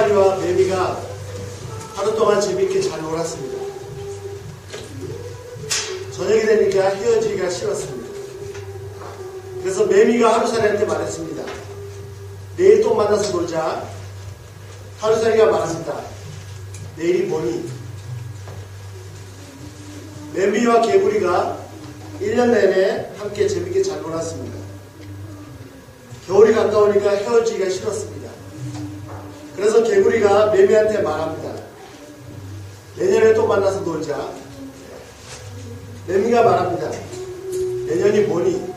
마리와 매미가 하루 동안 재밌게 잘 놀았습니다. 저녁이 되니까 헤어지기가 싫었습니다. 그래서 매미가 하루살이한테 말했습니다. 내일 또 만나서 놀자. 하루살이가 말합니다. 내일이 뭐니? 매미와 개구리가 1년 내내 함께 재밌게 잘 놀았습니다. 겨울이 가까우니까 헤어지기가 싫었습니다. 그래서 개구리가 매미한테 말합니다. 내년에 또 만나서 놀자. 매미가 말합니다. 내년이 뭐니?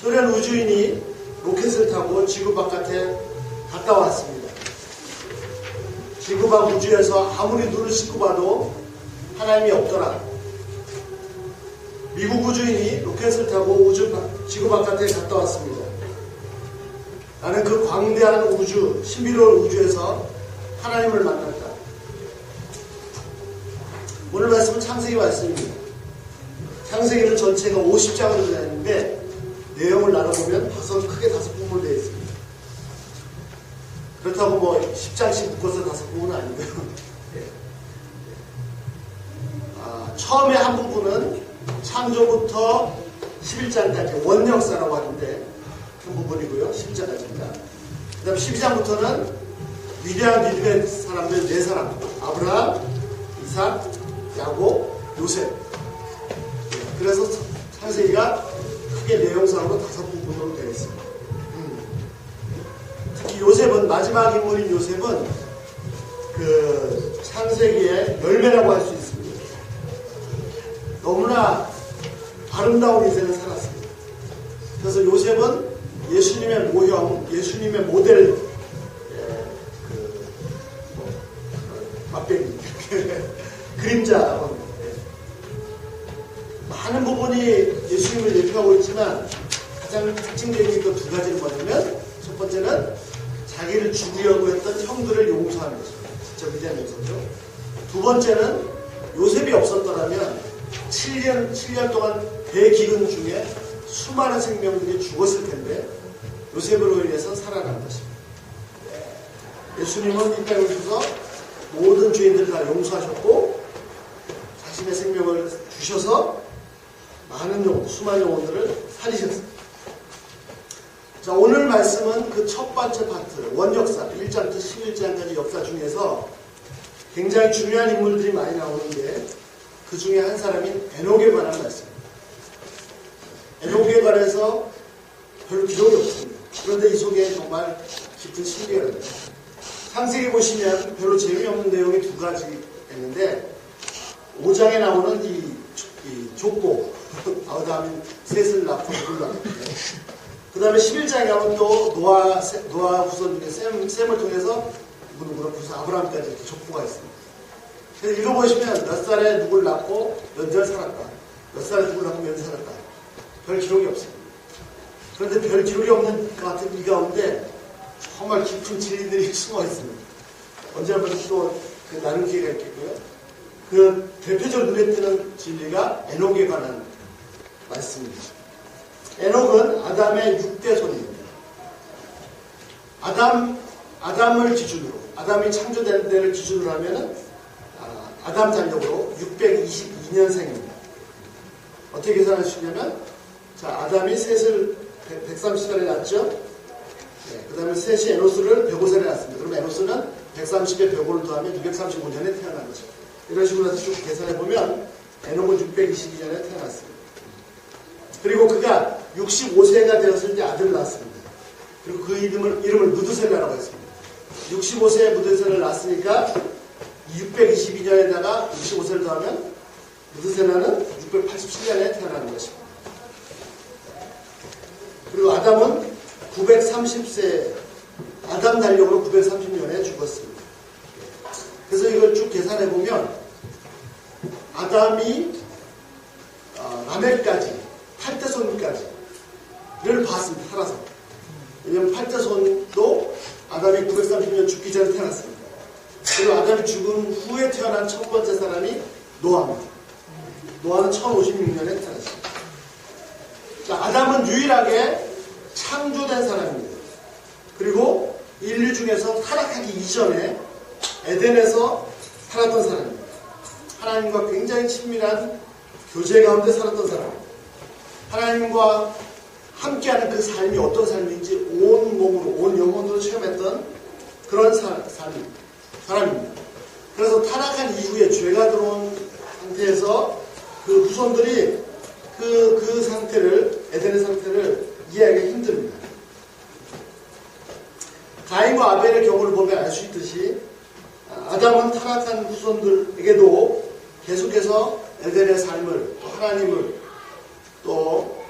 소련 우주인이 로켓을 타고 지구 바깥에 갔다 왔습니다. 지구 밖 우주에서 아무리 눈을 씻고 봐도 하나님이 없더라. 미국 우주인이 로켓을 타고 지구 바깥에 갔다 왔습니다. 나는 그 광대한 우주, 신비로운 우주에서 하나님을 만났다. 오늘 말씀은 창세기 말씀입니다. 창세기는 전체가 50장으로 되어 있는데 내용을 나눠보면 크게 5부분으로 되어 있습니다. 그렇다고 뭐 10장씩 묶어서 5부분은 아니고요. 처음에 한 부분은 창조부터 11장까지 원역사라고 하는데 그 부분이고요. 11장까지입니다. 그 다음 12장부터는 위대한 믿음의 사람들 4사람 아브라함, 이삭, 야곱, 요셉. 그래서 창세기가 크게 내용상으로 5부분으로 되어 있습니다. 특히 요셉은, 마지막 인물인 요셉은 그 창세기의 열매라고 할 수 있습니다. 너무나 아름다운 인생을 살았습니다. 그래서 요셉은 예수님의 모형, 예수님의 모델, 맛배기, 그림자. 많은 부분이 예수님을 예표하고 있지만 가장 특징적인 것 2가지는 뭐냐면, 첫 번째는 자기를 죽이려고 했던 형들을 용서하는 것입니다. 진짜 위대한 용서죠. 2번째는 요셉이 없었더라면 7년 동안 대기근 중에 수많은 생명들이 죽었을 텐데 요셉으로 인해서 살아난 것입니다. 예수님은 이 땅에 오셔서 모든 죄인들을 다 용서하셨고 자신의 생명을 주셔서 많은 수많은 영혼들을 살리셨습니다. 자, 오늘 말씀은 그 첫 번째 파트, 원역사, 1장부터 11장까지 역사 중에서 굉장히 중요한 인물들이 많이 나오는데 그 중에 한 사람인 에녹에 관한 말씀입니다. 에녹에 관해서 별로 기록이 없습니다. 그런데 이 속에 정말 깊은 신비가 있습니다. 창세기 보시면 별로 재미없는 내용이 2가지 있는데 5장에 나오는 이 족보, 아담이 셋을 낳고 누굴 낳고, 그 다음에 11장에 가면 또 노아 후손 중에 셈을 통해서 누구누구나 아브라함까지 이렇게 족보가 있습니다. 그래서 읽어보시면 몇 살에 누굴 낳고 몇 년 살았다, 몇 살에 누굴 낳고 몇 년 살았다, 별 기록이 없습니다. 그런데 별 기록이 없는 것 같은 이 가운데 정말 깊은 진리들이 숨어 있습니다. 언제 한번 또 나눌 기회가 있겠고요. 그 대표적으로 눈에 띄는 진리가 에녹에 관한 말씀입니다. 에녹은 아담의 6대 손입니다. 아담을 기준으로, 아담이 창조된 데를 기준으로 하면은 아담 잔력으로 622년생입니다. 어떻게 계산할 수 있냐면, 자, 아담이 셋을 130살에 낳았죠? 네, 그 다음에 셋이 에노스를 105살에 낳았습니다. 그럼 에노스는 130에 105를 더하면 235년에 태어난 거죠. 이런 식으로 해서 쭉 계산해보면 에녹은 622년에 태어났습니다. 그리고 그가 65세가 되었을 때 아들을 낳았습니다. 그리고 그 이름을 무드셀라라고 했습니다. 65세에 무드셀라를 낳았으니까 622년에다가 65세를 더하면 무드셀라는 687년에 태어나는 것입니다. 그리고 아담은 930세, 아담 달력으로 930년에 죽었습니다. 그래서 이걸 쭉 계산해보면 아담이 라멕까지 8대손까지를 봤습니다. 살아서. 왜냐하면 8대손도 아담이 930년 죽기 전에 태어났습니다. 그리고 아담이 죽은 후에 태어난 첫 번째 사람이 노아입니다. 노아는 1056년에 태어났습니다. 자, 아담은 유일하게 창조된 사람입니다. 그리고 인류 중에서 타락하기 이전에 에덴에서 살았던 사람입니다. 하나님과 굉장히 친밀한 교제 가운데 살았던 사람입니다. 하나님과 함께하는 그 삶이 어떤 삶인지 온 몸으로, 온 영혼으로 체험했던 그런 사람입니다. 그래서 타락한 이후에 죄가 들어온 상태에서 그 후손들이 그 상태를, 에덴의 상태를 이해하기가 힘듭니다. 가인과 아벨의 경우를 보면 알 수 있듯이 아담은 타락한 후손들에게도 계속해서 에덴의 삶을, 또 하나님을, 또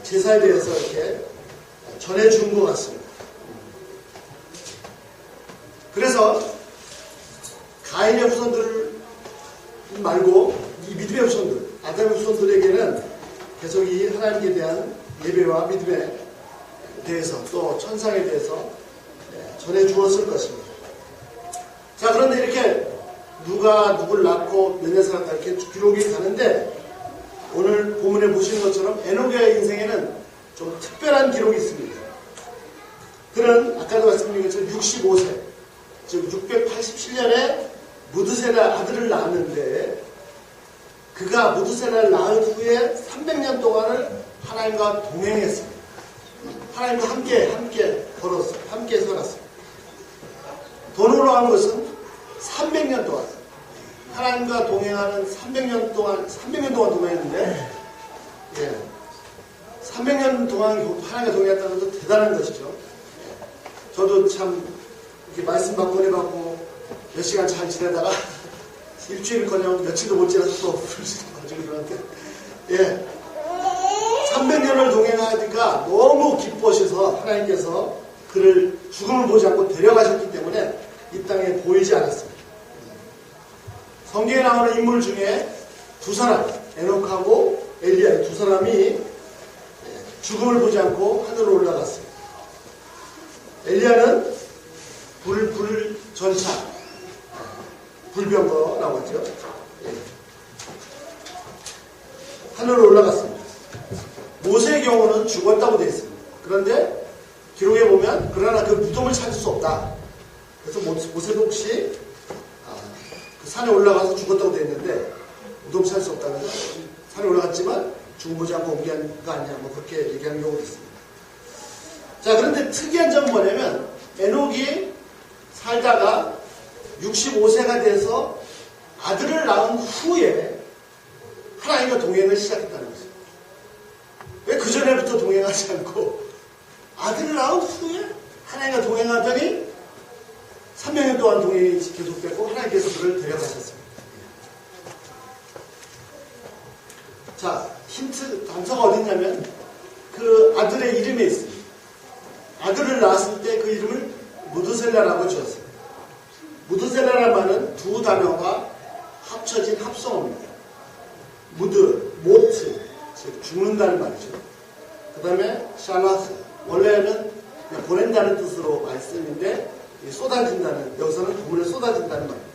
제사에 대해서 이렇게 전해준 것 같습니다. 그래서 가인의 후손들 말고 이 믿음의 후손들, 아담의 후손들에게는 계속 이 하나님께 대한 예배와 믿음에 대해서 또 천상에 대해서 전해 주었을 것입니다. 자, 그런데 이렇게 누가 누굴 낳고 몇 년 살았다 이렇게 기록이 가는데 오늘 본문에 보시는 것처럼 에녹의 인생에는 좀 특별한 기록이 있습니다. 그는 아까도 말씀드린 것처럼 65세, 즉 687년에 무드셀라 아들을 낳았는데 그가 무드셀라를 낳은 후에 300년 동안을 하나님과 동행했습니다. 하나님과 함께 걸었어요. 함께 살았어요. 돈으로 한 것은 300년 동안 하나님과 동행하는 300년 동안 동행했는데 300년 동안 하나님과 동행했다는 것도 대단한 것이죠. 저도 참 이렇게 말씀 받고 은혜 받고 몇 시간 잘 지내다가 일주일커녕 며칠도 못 지나서 또 가지고 그러는데 300년을 동행하니까 너무 기뻐하셔서 하나님께서 그를 죽음을 보지 않고 데려가셨기 때문에 이 땅에 보이지 않았습니다. 성경에 나오는 인물 중에 두 사람, 에녹하고 엘리야 두 사람이 죽음을 보지 않고 하늘로 올라갔습니다. 엘리야는 불전차, 불병거라고 하죠. 하늘로 올라갔습니다. 모세의 경우는 죽었다고 되어 있습니다. 그런데 기록에 보면 그러나 그 무덤을 찾을 수 없다. 그래서 모세도 혹시 그 산에 올라가서 죽었다고 되어 있는데 무덤 찾을 수 없다고 해서 산에 올라갔지만 죽음 보지 않고 옮긴 거 아니냐 뭐 그렇게 얘기하는 경우도 있습니다. 자, 그런데 특이한 점은 뭐냐면 에녹이 살다가 65세가 돼서 아들을 낳은 후에 하나님과 동행을 시작했다는 거죠. 왜 그전에부터 동행하지 않고 아들을 낳은 후에 하나님과 동행하더니 300년 동안 동행이 계속됐고 하나님께서 그를 데려가셨습니다. 자, 힌트 단서가 어딨냐면 그 아들의 이름에 있습니다. 아들을 낳았을 때 그 이름을 무드셀라라고 지었습니다. 무드셀라란 말은 두 단어가 합쳐진 합성어입니다. 모트, 즉 죽는다는 말이죠. 그 다음에 샬라스, 원래는 보낸다는 뜻으로 말씀인데 쏟아진다는, 여기서는 부문에 쏟아진다는 말입니다.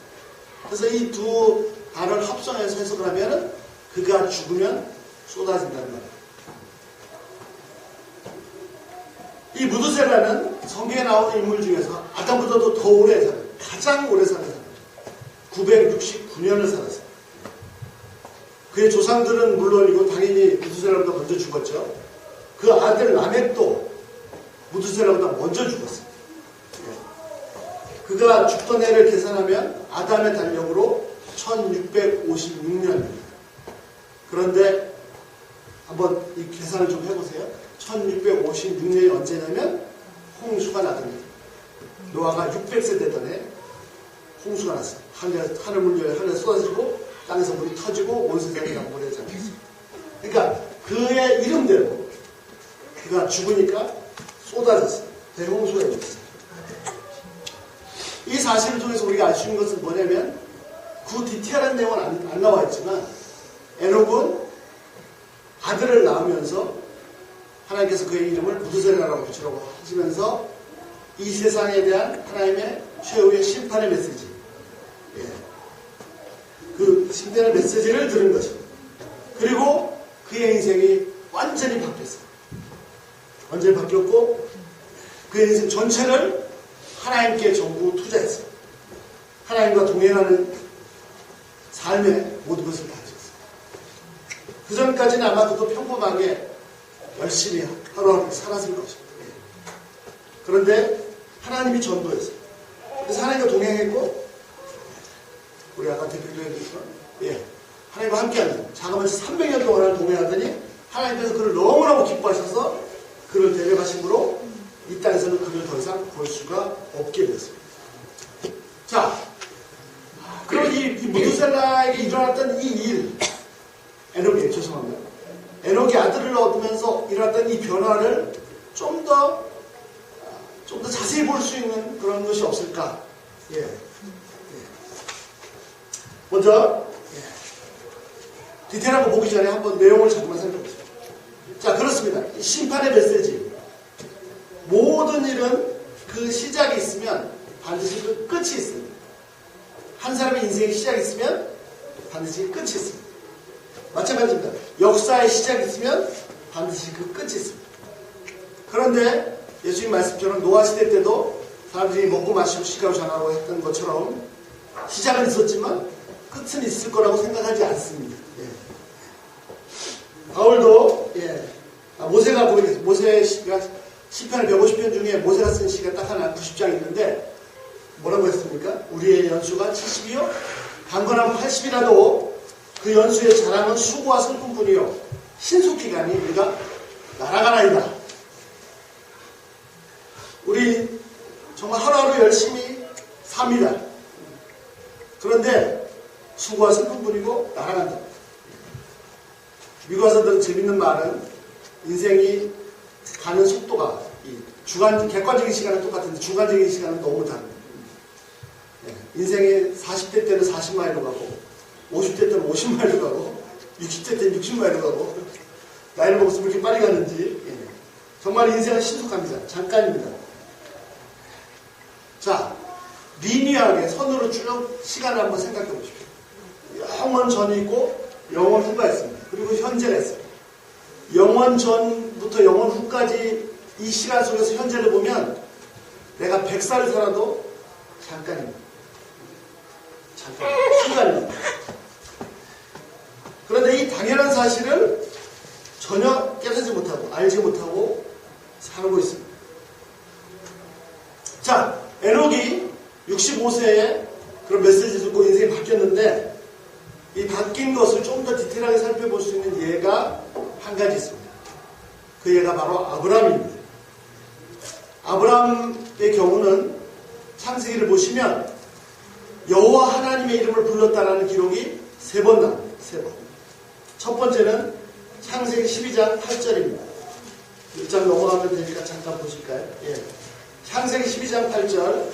그래서 이 두 단어를 합성해서 해석을 하면 그가 죽으면 쏟아진다는 말입니다. 이 무드셀라는 성경에 나오는 인물 중에서 아담보다도 더 오래 살아요. 가장 오래 사는 사람. 969년을 살았어요. 그의 조상들은 물론이고 당연히 무드셀라보다 먼저 죽었죠. 그 아들 라멕도 무드셀라보다 먼저 죽었어요. 그가 죽던 해를 계산하면 아담의 달력으로 1656년입니다. 그런데 한번 이 계산을 좀 해보세요. 1656년이 언제냐면 홍수가 나더니 노아가 600세 되던 해 홍수가 났어요. 하늘 물결에 하늘에 쏟아지고 땅에서 물이 터지고 온 세상이 다 물에 잠겼어요. 그러니까 그의 이름대로 그가 죽으니까 쏟아졌어요. 대홍수가 일어났어요. 이 사실을 통해서 우리가 알 수 있는 것은 뭐냐면 그 디테일한 내용은 안 나와 있지만 에녹은 아들을 낳으면서 하나님께서 그의 이름을 무드셀라라고 붙이라고 하시면서 이 세상에 대한 하나님의 최후의 심판의 메시지, 그 심판의 메시지를 들은 것입니다. 그리고 그의 인생이 완전히 바뀌었어요. 완전히 바뀌었고 그의 인생 전체를 하나님께 전부 투자했어요. 하나님과 동행하는 삶의 모든 것을 가졌어요. 그 전까지는 아마 그도 평범하게 열심히 하루하루 살았을 것입니다. 그런데 하나님이 전도했어요. 그래서 하나님과 동행했고, 우리 아까 대표도 얘기했지만, 하나님과 함께하는, 자그마치 300년 동안을 동행하더니, 하나님께서 그를 너무너무 기뻐하셔서 그를 데려가심으로 이 땅에서는 그를 더 이상 볼 수가 없게 됐습니다. 자, 그럼 이 무두셀라에게 일어났던 이 일, 에녹이, 죄송합니다. 에녹이 아들을 얻으면서 일어났던 이 변화를 좀 더 자세히 볼 수 있는 그런 것이 없을까? 먼저, 디테일한 거 보기 전에 한번 내용을 잠깐만 살펴보세요. 자, 그렇습니다. 심판의 메시지. 모든 일은 그 시작이 있으면 반드시 그 끝이 있습니다. 한 사람의 인생의 시작이 있으면 반드시 끝이 있습니다. 마찬가지입니다. 역사의 시작이 있으면 반드시 그 끝이 있습니다. 그런데 예수님 말씀처럼 노아 시대 때도 사람들이 먹고 마시고 시가로 자라고 했던 것처럼 시작은 있었지만 끝은 있을 거라고 생각하지 않습니다. 바울도 모세가 고백했어요. 모세의 시가 시편 150편 중에 모세가 쓴 시가 딱 하나 90장 있는데 뭐라고 했습니까? 우리의 연수가 70이요? 강건하면 80이라도 그 연수의 자랑은 수고와 슬픔뿐이요 신속히 가니 우리가 날아가나이다. 우리 정말 하루하루 열심히 삽니다. 그런데 수고와 슬픔뿐이고 날아간다. 미국 와서들은 재밌는 말은 인생이 가는 속도가 객관적인 시간은 똑같은데 주관적인 시간은 너무 다릅니다. 인생이 40대 때는 40마일로 가고 50대 때는 50마일로 가고 60대 때는 60마일로 가고 나이를 먹어서 왜 이렇게 빨리 가는지 정말 인생은 신속합니다. 잠깐입니다. 자, 리니어하게 선으로 쭉 시간을 한번 생각해 보십시오. 영원 전이 있고 영원 후가 있습니다. 그리고 현재가 있습니다. 영원 전부터 영원 후까지 이 시간 속에서 현재를 보면 내가 100살을 살아도 잠깐입니다. 잠깐, 순간입니다. 그런데 이 당연한 사실을 전혀 깨닫지 못하고 알지 못하고 살고 있습니다. 자, 에녹이 65세에 그런 메시지를 듣고 인생이 바뀌었는데 이 바뀐 것을 좀 더 디테일하게 살펴볼 수 있는 예가 한 가지 있습니다. 그 예가 바로 아브라함입니다. 아브라함의 경우는 창세기를 보시면 여호와 하나님의 이름을 불렀다라는 기록이 3번 나옵니다. 3번. 첫 번째는 창세기 12장 8절입니다. 1장 넘어가면 되니까 잠깐 보실까요? 창세기 12장 8절.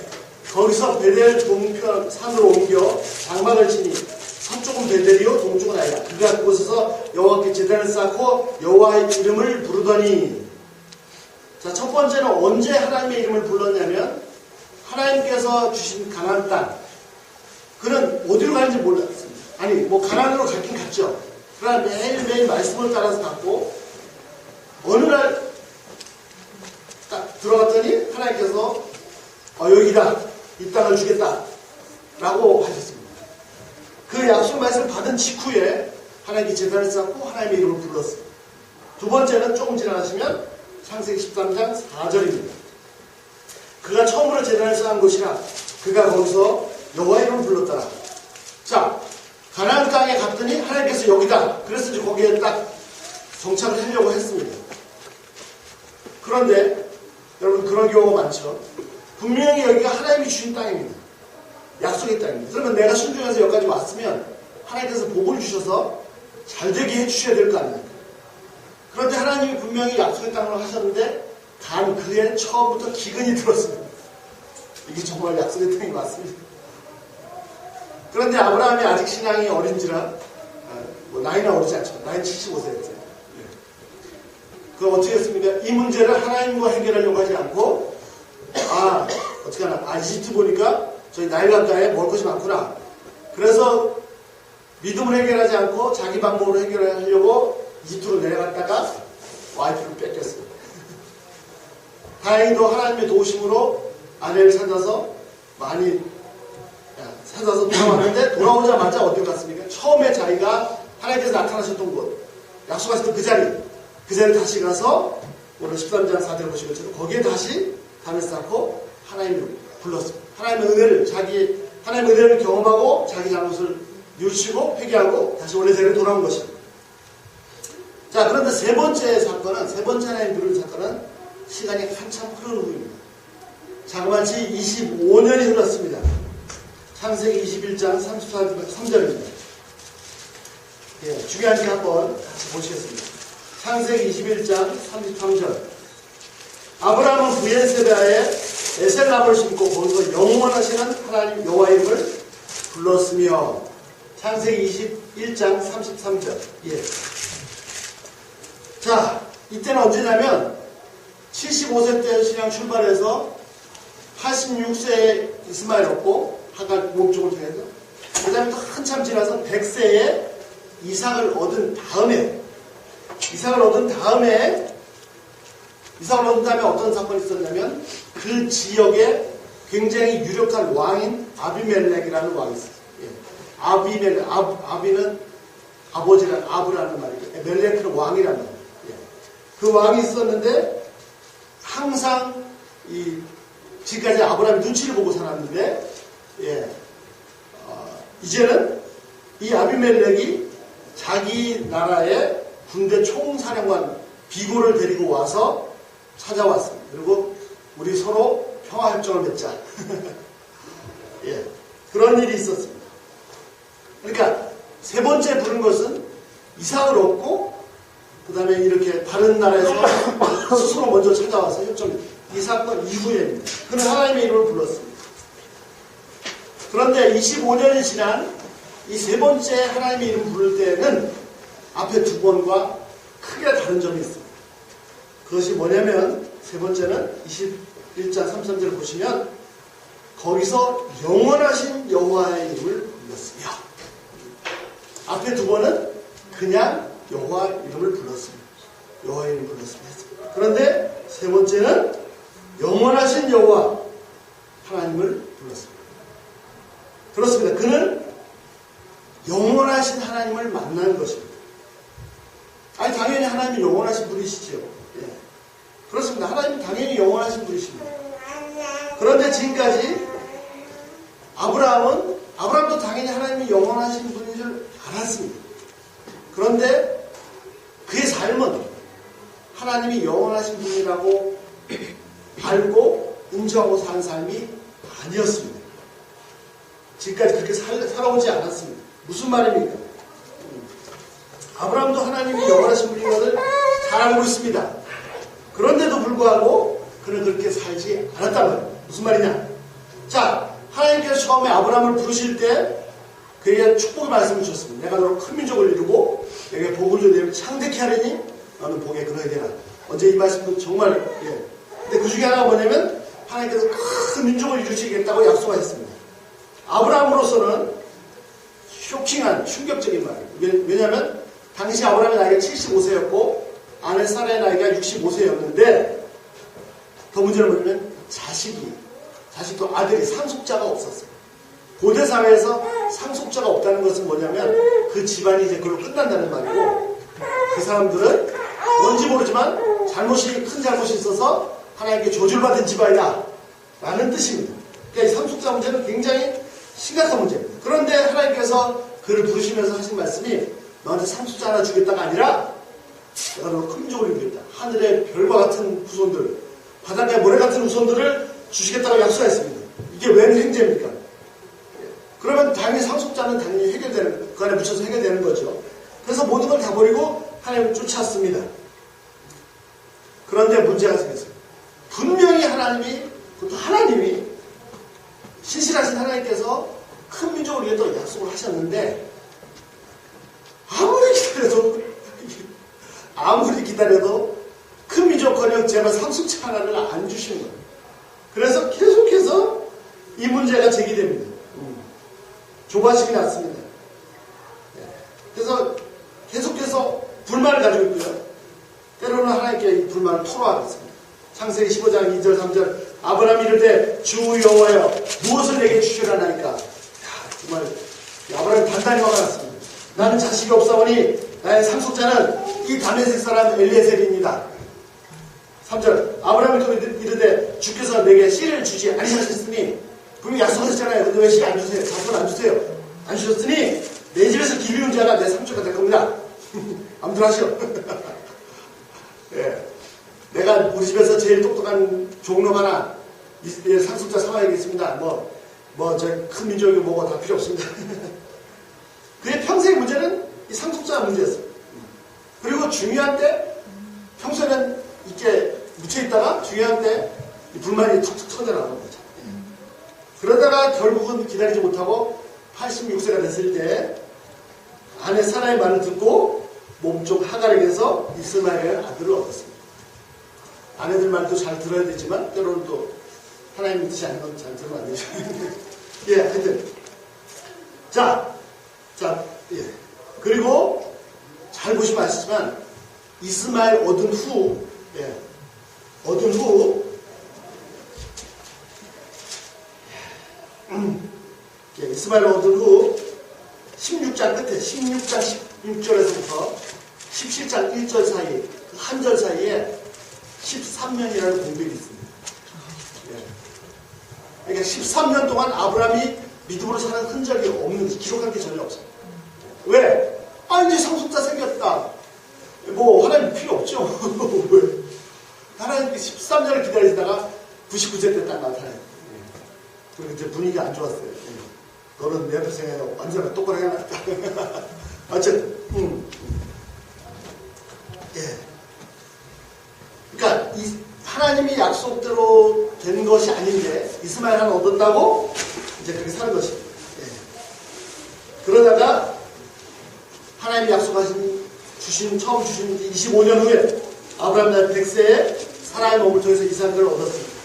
거기서 베델 동편 산으로 옮겨 장막을 치니 서쪽은 베델이요 동쪽은 아이라. 그가 그곳에서 여호와께 제단을 쌓고 여호와의 이름을 부르더니. 자, 첫 번째는 언제 하나님의 이름을 불렀냐면 하나님께서 주신 가나안 땅. 그는 어디로 가는지 몰랐습니다. 아니 뭐 가나안으로 갔긴 갔죠. 그러나 매일매일 말씀을 따라서 갔고 어느 날 딱 들어갔더니 하나님께서 여기다 이 땅을 주겠다 라고 하셨습니다. 그 약속 말씀을 받은 직후에 하나님이 제단을 쌓고 하나님의 이름을 불렀습니다. 두 번째는 조금 지나가시면 창세기 13장 4절입니다. 그가 처음으로 제단을 쌓은 곳이라 그가 거기서 여호와의 이름을 불렀더라. 자, 가나안 땅에 갔더니 하나님께서 여기다. 그래서 이제 거기에 딱 정착을 하려고 했습니다. 그런데 여러분 그런 경우가 많죠. 분명히 여기가 하나님이 주신 땅입니다. 약속의 땅입니다. 그러면 내가 순종해서 여기까지 왔으면 하나님께서 복을 주셔서 잘되게 해주셔야 될 거 아닙니까? 그런데 하나님이 분명히 약속의 땅으로 하셨는데 단 그에 처음부터 기근이 들었습니다. 이게 정말 약속의 땅이 맞습니다. 그런데 아브라함이 아직 신앙이 어린지라 뭐 나이는 어리지 않지만 나이는 75세였어요. 그럼 어떻게 했습니까? 이 문제를 하나님과 해결하려고 하지 않고 어떻게 하나 이집트 보니까 저희 나일 강가에 먹을 것이 많구나. 그래서 믿음을 해결하지 않고 자기 방법으로 해결하려고 이집트로 내려갔다가 와이프를 뺏겼습니다. 다행히도 하나님의 도우심으로 아내를 찾아서 많이 찾아서 돌아왔는데 돌아오자마자 어디 갔습니까? 처음에 자기가 하나님께서 나타나셨던 곳, 약속하셨던 그 자리 다시 가서 오늘 13장 4절을 보시면 거기에 다시 담을 쌓고 하나님을 불렀습니다. 하나님의 은혜를 경험하고 자기 잘못을 뉘우치고 회개하고 다시 원래 자리로 돌아온 것입니다. 자, 그런데 세 번째 하나님 부르는 사건은 시간이 한참 흐른 후입니다. 자그마치 25년이 흘렀습니다. 창세기 21장 33절입니다. 예, 중요한 게 한번 같이 보시겠습니다. 창세기 21장 33절. 아브라함은 부엘세바에 에셀나무를 심고 거기서 영원하시는 하나님 여호와 이름을 불렀으며. 창세기 21장 33절. 예. 자, 이때는 언제냐면 75세 때 신앙 출발해서 86세에 이스마엘 얻고 하갈 목적을 통해서 그 다음에 또 한참 지나서 100세에 이삭을 얻은 다음에 어떤 사건이 있었냐면 그 지역에 굉장히 유력한 왕인 아비멜렉이라는 왕이 있었어요. 예. 아비멜렉, 아비는 아버지라는 아브라는 말이고 멜렉은 왕이라는 말이에요. 예. 그 왕이 있었는데 항상 지금까지 아브라함이 눈치를 보고 살았는데 예. 이제는 이 아비멜렉이 자기 나라의 군대 총사령관 비고를 데리고 와서 찾아왔습니다. 그리고 우리 서로 평화협정을 맺자. 예. 그런 일이 있었습니다. 그러니까 세 번째 부른 것은 이삭을 얻고 그 다음에 이렇게 다른 나라에서 스스로 먼저 찾아와서 협정, 이 사건 이후에입니다. 그는 하나님의 이름을 불렀습니다. 그런데 25년이 지난 이 세 번째 하나님의 이름 부를 때는 앞에 두 번과 크게 다른 점이 있습니다. 그것이 뭐냐면 세 번째는 21장 33절을 보시면 거기서 영원하신 여호와의 이름을 불렀으며, 앞에 두 번은 그냥 여호와 이름을 불렀습니다. 여호와 이름을 불렀습니다. 그런데 세 번째는 영원하신 여호와 하나님을 불렀습니다. 그렇습니다. 그는 영원하신 하나님을 만나는 것입니다. 아니, 당연히 하나님이 영원하신 분이시지요. 예. 그렇습니다. 하나님은 당연히 영원하신 분이십니다. 그런데 지금까지 아브라함도 당연히 하나님이 영원하신 분인 줄 알았습니다. 그런데 그의 삶은 하나님이 영원하신 분이라고 알고 인정하고 사는 삶이 아니었습니다. 지금까지 그렇게 살아오지 않았습니다. 무슨 말입니까? 아브라함도 하나님이 영원하신 분인 것을 잘 알고 있습니다. 그런데도 불구하고 그는 그렇게 살지 않았단 말이에요. 무슨 말이냐? 자, 하나님께서 처음에 아브라함을 부르실 때 그에게 축복의 말씀을 주셨습니다. 내가 너로 큰 민족을 이루고 내게 복을 주되 창대케 하리니 너는 복에 그러야 되라. 언제 이 말씀도 정말 예. 근데 그 중에 하나가 뭐냐면 하나님께서 큰 민족을 이루시겠다고 약속하셨습니다. 아브라함으로서는 쇼킹한 충격적인 말이에요. 왜냐하면 당시 아브라함의 나이가 75세였고 아내 사라의 나이가 65세였는데 더 문제는 뭐냐면 자식도 아들이 상속자가 없었어요. 고대 사회에서 상속자가 없다는 것은 뭐냐면 그 집안이 이제 그걸로 끝난다는 말이고, 그 사람들은 뭔지 모르지만 큰 잘못이 있어서 하나님께 저주를 받은 집안이다 라는 뜻입니다. 그러니까 이 상속자 문제는 굉장히 심각한 문제입니다. 그런데 하나님께서 그를 부르시면서 하신 말씀이 너한테 상속자 하나 주겠다가 아니라 내가 너 큰 민족을 이루겠다. 하늘의 별과 같은 후손들, 바닷가의 모래 같은 후손들을 주시겠다고 약속했습니다. 이게 웬 행제입니까? 그러면 당연히 상속자는 당연히 해결되는, 그 안에 묻혀서 해결되는 거죠. 그래서 모든 걸 다 버리고 하나님을 쫓았습니다. 그런데 문제가 생겼어요. 분명히 그것도 하나님이, 신실하신 하나님께서 큰 민족을 위해서 약속을 하셨는데, 아무리 기다려도 큰 민족커녕 제발 상속자 하나를 안 주시는 거예요. 그래서 계속해서 이 문제가 제기됩니다. 조바심이 났습니다. 그래서 계속해서 불만을 가지고 있고요. 때로는 하나님께 이 불만을 토로하겠습니다. 창세기 15장 2절 3절 아브라함이 이르되 주 여호와여 무엇을 내게 주시려나이까. 정말 아브라함이 단단히 화가 났습니다. 나는 자식이 없사오니 나의 상속자는 이 다메섹 사람 엘리에셀입니다. 3절 아브라함이 또 이르되 주께서 내게 씨를 주지 아니하셨으니 분명히 약속하셨잖아요. 근데 왜 씨 안 주세요? 자손 안 주세요? 안 주셨으니 내 집에서 기르는 자가 내 상속자가 될 겁니다. 아무튼 하시오. 예. 내가 우리 집에서 제일 똑똑한 종로 하나 상속자 삼아야겠습니다. 저 큰 민족이 뭐고 다 필요 없습니다. 그의 평생의 문제는 이 상속자 문제였어요. 그리고 중요한 때 평소에는 이렇게 묻혀있다가 중요한 때 불만이 툭툭 터져나오는 거죠. 그러다가 결국은 기다리지 못하고 86세가 됐을 때 아내 사라의 말을 듣고 몸쪽 하갈에게서 이스마엘의 아들을 얻었습니다. 아내들 말도 잘 들어야 되지만 때로는 또 하나님 뜻이 아닌 건 잘 들으면 안 되죠. 예, 하여튼 자, 예. 그리고 잘 보시면 아시지만 이스마엘 얻은 후 이스마엘을 얻은 후 16장 끝에 16장 16절에서부터 17장 1절 사이 한 절 사이에 13년이라는 공백이 있습니다. 그러니까 13년 동안 아브라함이 믿음으로 사는 흔적이 없는, 기록한 게 전혀 없어요. 왜? 이제 상속자 생겼다. 하나님 필요 없죠. 하나님 13년을 기다리다가 99세 때 딱 나타나요. 그리고 이제 분위기가 안 좋았어요. 너는 내 평생에 완전 똑바로 해놨다. 어쨌든, 예. 그러니까 하나님이 약속대로 된 것이 아닌데 이스마엘 하나 얻었다고 이제 그렇게 사는 것입니다. 예. 그러다가 하나님이 처음 주신 25년 후에 아브라함 나이 100세에 사라의 몸을 통해서 이삭을 얻었습니다.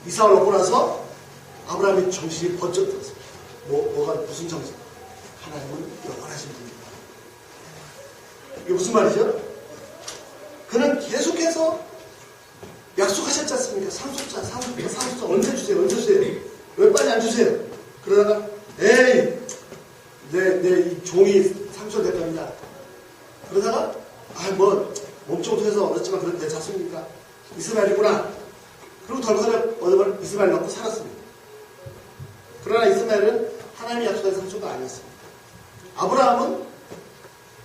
이삭을 얻고 나서 아브라함이 정신이 번쩍 들었습니다. 무슨 정신? 하나님은 영원하신 분입니다. 이게 무슨 말이죠? 그는 계속해서 약속하셨지 않습니까? 상속자 언제 주세요? 왜 빨리 안 주세요? 그러다가 에이 내 이 종이 상속될 겁니다. 그러다가 몸쪽으로 해서 얻었지만 그래도 내 자손이니까 이스마엘이구나. 그리고 덜커덕 이스마엘 낳고 살았습니다. 그러나 이스마엘은 하나님이 약속한 상속가 아니었습니다. 아브라함은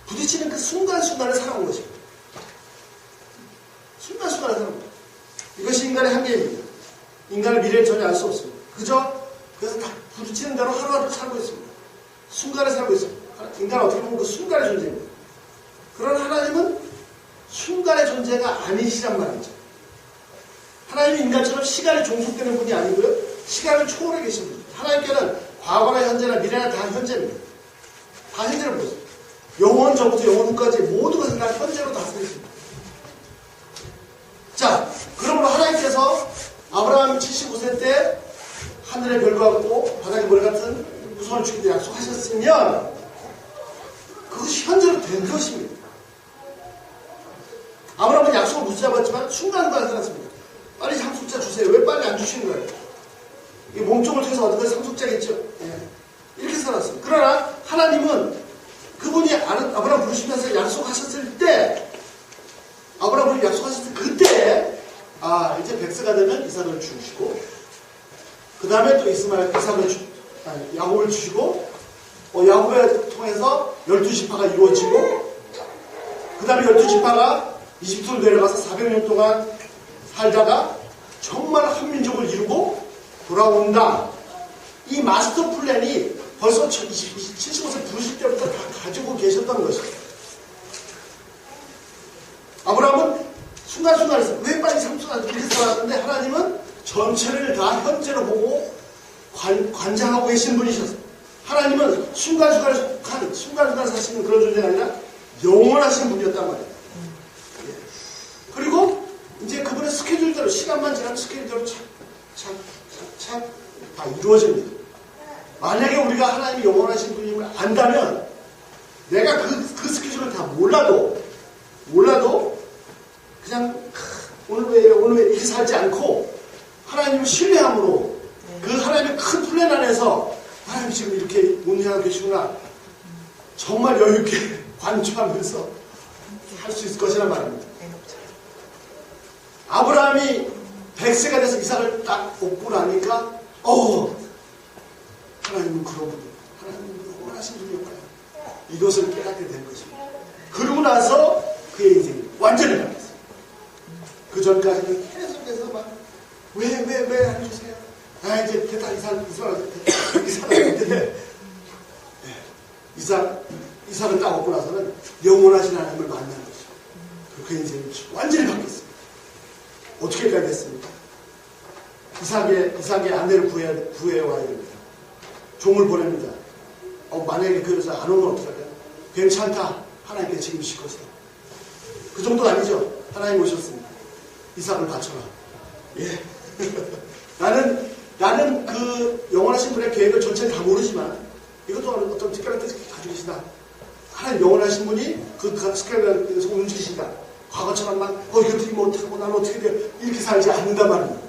부딪히는 그 순간순간을 살아온 것입니다. 순간순간을 살아온 것입니다. 이것이 인간의 한계입니다. 인간의 미래를 전혀 알 수 없습니다. 그래서 다 부딪히는 대로 하루하루 살고 있습니다. 순간에 살고 있습니다. 인간은 어떻게 보면 그 순간의 존재입니다. 그러나 하나님은 순간의 존재가 아니시란 말이죠. 하나님이 인간처럼 시간이 종속되는 분이 아니고요. 시간을 초월해 계신 분입니다. 하나님께는 과거나 현재나 미래나 다 현재입니다. 다 현재를 보세요. 영원 전부터 영원 후까지 모든 것을 다 현재로 다스리십니다. 자, 그러므로 하나님께서 아브라함이 75세 때 하늘의 별과 같고 바닥의 모래 같은 후손을 주기로 약속하셨으면 그것이 현재로 된 것입니다. 아브라함은 약속을 못 잡았지만 순간순간 살았습니다. 빨리 상속자 주세요. 왜 빨리 안 주시는 거예요? 이 몸종을 통해서 얻은 건 상속자겠죠. 예. 이렇게 살았어요. 그러나 하나님은 그분이 아브라함 부르시면서 약속하셨을 때, 아브라함을 약속하셨을 때 그때 이제 100세가 되면 이삭을 주시고 그 다음에 또 야곱을 주시고 야곱을 통해서 12지파가 이루어지고 그 다음에 12지파가 이집트로 내려가서 400년 동안 살다가 정말 한 민족을 이루고 돌아온다. 이 마스터 플랜이 벌써 75세 부르실 때부터 다 가지고 계셨던 것이에요. 아브라함은 순간순간에서 왜 빨리 상속자 이렇게 살았는데 하나님은 전체를 다 현재로 보고 관장하고 계신 분이셨어요. 하나님은 순간순간 사시는 그런 존재가 아니라 영원하신 분이었단 말이에요. 그리고 이제 그분의 스케줄대로 시간만 지나면 스케줄대로 착 다 이루어집니다. 만약에 우리가 하나님이 영원하신 분임을 안다면 내가 그 스케줄을 다 몰라도 그냥 오늘 왜 이래 오늘 왜 이렇게 살지 않고 하나님을 신뢰함으로 그 하나님의 큰 플랜 안에서 하나님 지금 이렇게 운행하고 계시구나 정말 여유있게 관주하면서 할 수 있을 것이란 말입니다. 아브라함이 100세가 돼서 이삭을 딱 얻고 나니까 하나님은 그런 분, 하나님은 원하신 분이었구나. 이것을 깨닫게 된 것입니다. 그러고 나서 그의 인생이 완전히 바뀌었어요. 그 전까지는 계속해서 막 왜 해주세요. 이제 됐다 이삭을 딱 얻고 나서는 영원하신 하나님을 만난 거죠. 그 인생이 완전히 바뀌었어요. 어떻게까지 됐습니까? 이삭의 아내를 구해와야 됩니다. 종을 보냅니다. 만약에 그래서 안 오면 어떡할까요? 괜찮다. 하나님께 책임질 것이다. 그 정도 아니죠. 하나님 오셨습니다. 이삭을 바쳐라. 예. 나는 그 영원하신 분의 계획을 전체를 다 모르지만 이것도 어떤 특별한 뜻을 가지고 계시다. 하나님 영원하신 분이 그 특별한 움직이신다. 과거처럼 막 이거 드리면 어떡하고 나는 어떻게 돼 이렇게 살지 않는단 말입니다.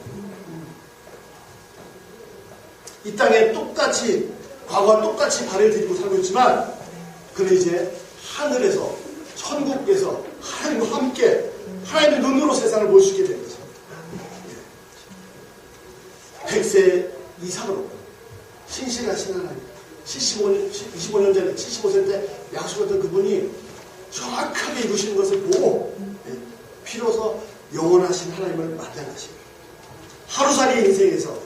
이 땅에 똑같이 과거와 똑같이 발을 들이고 살고 있지만 그는 이제 하늘에서 천국에서 하나님과 함께 하나님의 눈으로 세상을 볼 수 있게 된 거죠. 100세 이상으로 신실하신 하나님 25년 전에 75세 때 약속했던 그분이 정확하게 이루시는 것을 보고 비로소 영원하신 하나님을 만난 것입니다. 하루살이 인생에서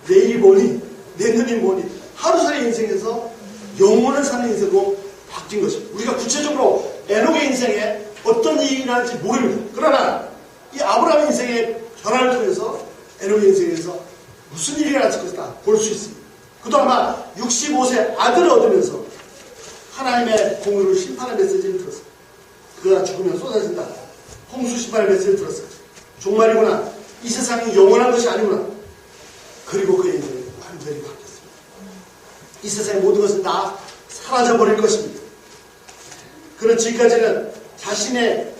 내일이 뭐니 내년이 뭐니 하루살이 인생에서 영원을 사는 인생으로 바뀐 것입니다. 우리가 구체적으로 에녹의 인생에 어떤 일이 일어날지 모릅니다. 그러나 이 아브라함 인생의 변화를 통해서 에녹의 인생에서 무슨 일이 일어날 것이다 볼 수 있습니다. 그도 아마 65세 아들을 얻으면서 하나님의 공의를 심판의 메시지를 들었습니다. 그가 죽으면 쏟아진다. 홍수 심판의 메시지를 들었어요. 종말이구나. 이 세상이 영원한 것이 아니구나. 그리고 그의 인생이 완전히 바뀌었습니다. 이 세상의 모든 것은 다 사라져버릴 것입니다. 그는 지금까지는 자신의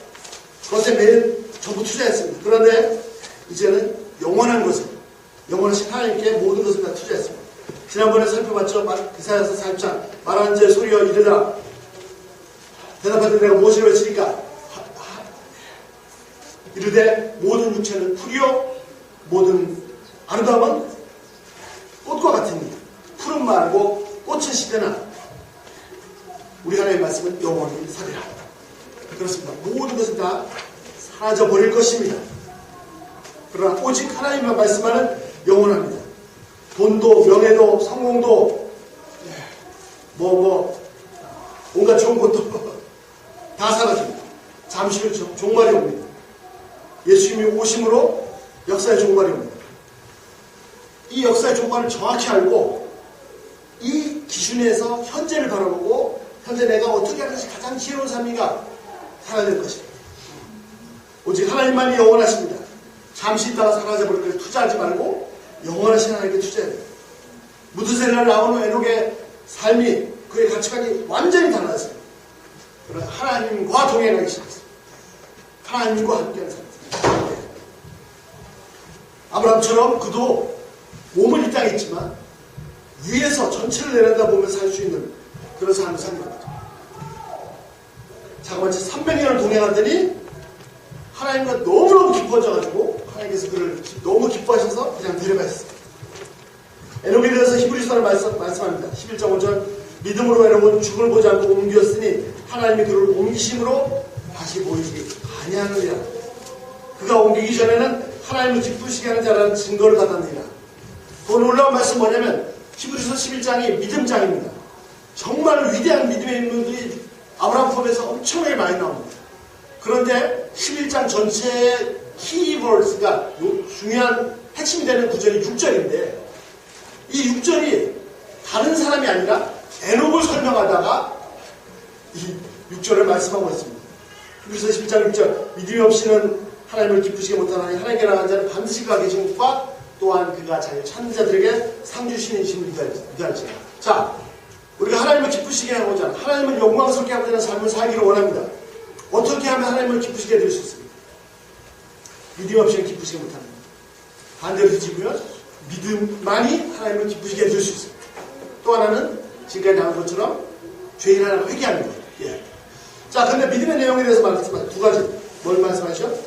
것에 매일 전부 투자했습니다. 그런데 이제는 영원한 것을 영원하신 하나님께 모든 것을 다 투자했습니다. 지난번에 살펴봤죠. 이사야서 4장 말하는 자의 소리여 이르라. 대답하되 내가 무엇을 외치니까 이르되 모든 육체는 풀이요 모든 아름다움은 꽃과 같으니 푸른 말고 꽃은 시드나 우리 하나님의 말씀은 영원히 살리라. 그렇습니다. 모든 것은 다 사라져버릴 것입니다. 그러나 오직 하나님의 말씀만은 영원합니다. 돈도 명예도 성공도 온갖 좋은 것도 다 사라집니다. 잠시 후 종말이 옵니다. 예수님이 오심으로 역사의 종말이 옵니다. 이 역사의 종말을 정확히 알고 이 기준에서 현재를 바라보고 현재 내가 어떻게 하는 것이 가장 지혜로운 삶인가 살아야 될 것입니다. 오직 하나님만이 영원하십니다. 잠시 있다가 사라져버릴 것에 투자하지 말고 영원하신 하나님께 투자해야 됩니다. 무드셀라를 나온 후 에녹의 삶이 그의 가치관이 완전히 달라졌습니다. 그러나 하나님과 동행하기 시작했습니다. 하나님과 함께하는 삶입니다. 아브라함처럼 그도 몸은 이 땅에 있지만 위에서 전체를 내려다보면서 살 수 있는 그런 삶을 사는 겁니다. 자그마치 300년을 동행하더니 하나님과 너무너무 기뻐져가지고 하나님께서 그를 너무 기뻐하셔서 그냥 데려가셨습니다. 에녹에 대해서 히브리서는 말씀합니다. 11장 5절 믿음으로 에녹은 죽음을 보지 않고 옮겼으니 하나님이 그를 옮기심으로 다시 보이지 아니하느니라. 그가 옮기기 전에는 하나님을 기쁘시게 하는 자라는 증거를 받았느니라. 더 놀라운 말씀 뭐냐면 히브리서 11장이 믿음장입니다. 정말 위대한 믿음의 인물들이 아브라함 법에서 엄청나게 많이 나옵니다. 그런데 11장 전체의 키버스가 중요한 핵심이 되는 구절이 6절인데 이 6절이 다른 사람이 아니라 에녹을 설명하다가 이 6절을 말씀하고 있습니다. 그래서 11장 6절 믿음이 없이는 하나님을 기쁘시게 못하나니 하나님께 나간 자는 반드시 그가 계신 것과 또한 그가 자기를 찾는 자들에게 상 주시는 이심을 위하지라. 자, 우리가 하나님을 기쁘시게 하고자 하는 하나님을 영광스럽게 하고자 하는 삶을 살기를 원합니다. 어떻게 하면 하나님을 기쁘시게 해드릴 수 있습니까? 믿음 없이는 기쁘시게 못합니다. 반대로 뒤집으면 믿음만이 하나님을 기쁘시게 해줄 수 있어요. 또 하나는 지금까지 나온 것처럼 죄인 하나를 회개하는 거예요. 예. 자, 근데 믿음의 내용에 대해서 말했지만 두 가지. 뭘 말씀하시죠?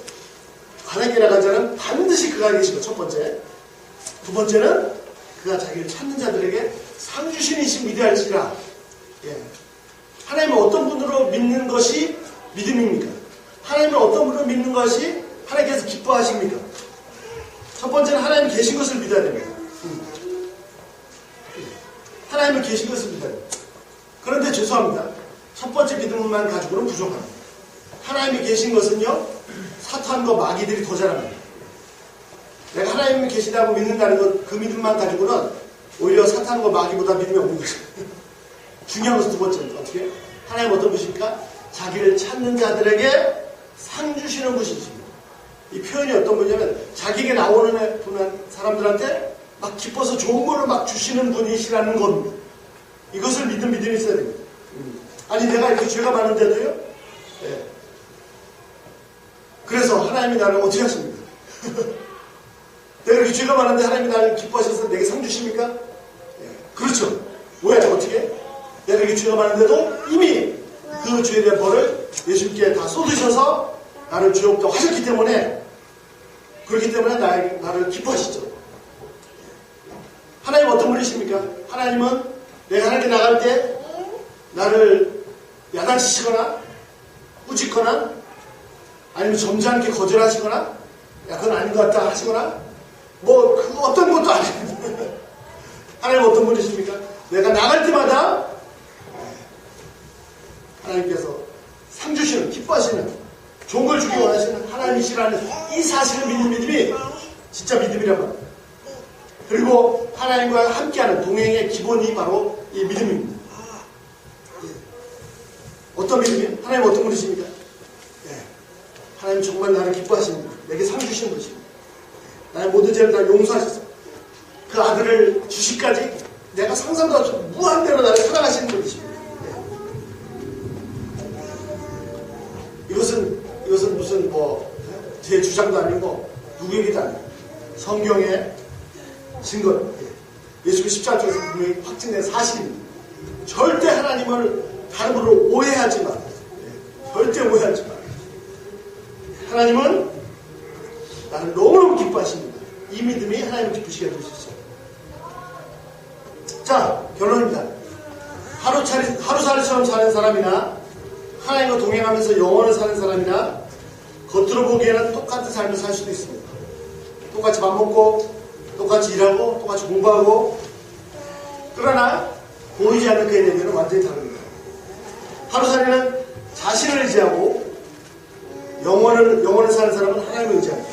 하나님께 나간 자는 반드시 그가 계시고, 첫 번째. 두 번째는 그가 자기를 찾는 자들에게 상 주신 이신 믿어야할지라. 예. 하나님을 어떤 분으로 믿는 것이 믿음입니까? 하나님을 어떤 분으로 믿는 것이 하나님께서 기뻐하십니까? 첫 번째는 하나님 계신 것을 믿어야 됩니다. 하나님은 계신 것을 믿어야 됩니다. 그런데 죄송합니다. 첫 번째 믿음만 가지고는 부족합니다. 하나님이 계신 것은요, 사탄과 마귀들이 더 잘합니다. 내가 하나님이 계시다고 믿는다는 것, 그 믿음만 가지고는 오히려 사탄과 마귀보다 믿음이 없는 것입니다. 중요한 것은 두 번째입니다. 어떻게? 하나님 어떤 분이십니까? 자기를 찾는 자들에게 상 주시는 분이십니다. 이 표현이 어떤 분이냐면 자기에게 나오는 사람들한테 막 기뻐서 좋은 거를 막 주시는 분이시라는 겁니다. 이것을 믿는 믿음이 있어야 됩니다. 아니 내가 이렇게 죄가 많은데도요. 예. 그래서 하나님이 나를 어떻게 하십니까? 내가 이렇게 죄가 많은데 하나님이 나를 기뻐하셔서 내게 상 주십니까? 예. 그렇죠. 왜? 어떻게? 내가 이렇게 죄가 많은데도 이미 그 죄에 대한 벌을 예수님께 다 쏟으셔서 나를 죄 없다고 하셨기 때문에, 그렇기 때문에 나를 기뻐하시죠. 하나님 어떤 분이십니까? 하나님은 내가 하나님께 나갈 때 나를 야단치시거나 꾸짖거나 아니면 점잖게 거절하시거나 야 그건 아닌 것 같다 하시거나 뭐 그 어떤 것도 아닙니다. 하나님 어떤 분이십니까? 내가 나갈 때마다 하나님께서 상 주시는, 기뻐하시는, 좋은 걸 주기 원하시는 하나님이시라는 이 사실을 믿는 믿음이 진짜 믿음이란 말입니다. 그리고 하나님과 함께하는 동행의 기본이 바로 이 믿음입니다. 예. 어떤 믿음이에요? 하나님 어떤 분이십니까? 예. 하나님 정말 나를 기뻐하시는 분, 내게 상 주시는 분이십니다. 나의 모든 죄를 다 용서하셔서 그 아들을 주시까지 내가 상상도 하지 무한대로 나를 사랑하시는 분이십니다. 예. 이것은 무슨 제 주장도 아니고 누구 얘기도 아니고 성경의 증거, 예수님 십자가 쪽에서 분명히 확증된 사실입니다. 절대 하나님을 다른 분으로 오해하지 마. 절대 오해하지 마. 하나님은 나를 너무너무 기뻐하십니다. 이 믿음이 하나님을 기쁘시게 해줄 수 있어요. 자, 결론입니다. 하루살이처럼 사는 사람이나 하나님과 동행하면서 영원을 사는 사람이나 겉으로 보기에는 똑같은 삶을 살 수도 있습니다. 똑같이 밥 먹고 똑같이 일하고 똑같이 공부하고, 그러나 보이지 않는 그의 내면은 완전히 다릅니다. 하루살이는 자신을 의지하고 영원을 사는 사람은 하나님을 의지합니다.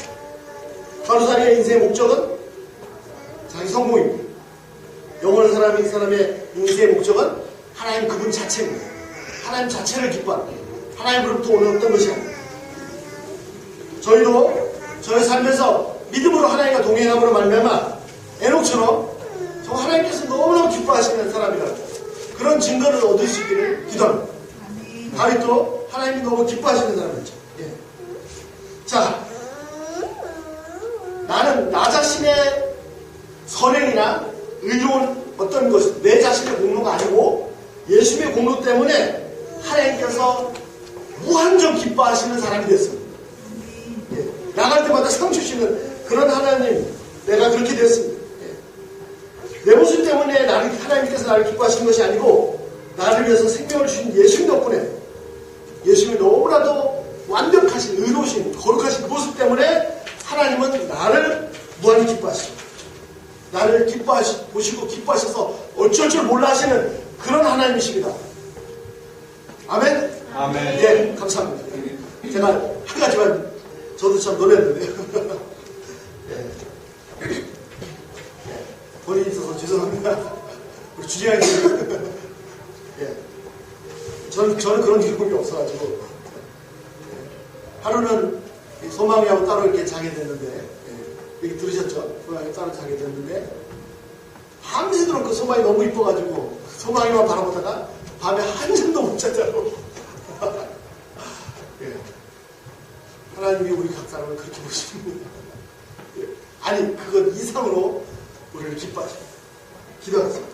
하루살이의 인생의 목적은 자기 성공입니다. 영원을 사는 사람의 인생의 목적은 하나님 그분 자체입니다. 하나님 자체를 기뻐합니다. 하나님으로부터 오는 어떤 것이 아닙니다. 저희도 저희 삶에서 믿음으로 하나님과 동행함으로 말미암아 에녹처럼 정말 하나님께서 너무너무 기뻐하시는 사람이라고 그런 증거를 얻을 수 있기를 기도합니다. 다윗도 하나님이 너무 기뻐하시는 사람이죠. 예. 자, 나는 나 자신의 선행이나 의로운 어떤 것, 내 자신의 공로가 아니고 예수님의 공로 때문에 하나님께서 무한정 기뻐하시는 사람이 됐습니다. 예. 나갈 때마다 상 주시는 그런 하나님, 내가 그렇게 됐습니다. 예. 내 모습 때문에 하나님께서 나를 기뻐하시는 것이 아니고 나를 위해서 생명을 주신 예수님 덕분에 예수님이 너무나도 완벽하신, 의로우신, 거룩하신 모습 때문에 하나님은 나를 무한히 기뻐하시고 나를 보시고 기뻐하셔서 어쩔 줄 몰라 하시는 그런 하나님이십니다. 아멘? 아멘. 예, 감사합니다. 제가 한 가지만 저도 참 놀랐는데요. 예. 본인이 있어서 죄송합니다. 우리 주장님. 예. 저는 그런 경험이 없어가지고. 하루는 소망이하고 따로 이렇게 자게 됐는데, 여기 들으셨죠? 소망이 따로 자게 됐는데, 밤새도록 그 소망이 너무 이뻐가지고, 소망이만 바라보다가 밤에 한 잠도 못 잤다고. 예. 하나님이 우리 각 사람을 그렇게 보십니다. 아니 그것 이상으로 우리를 기뻐하십니다. 기도하겠습니다.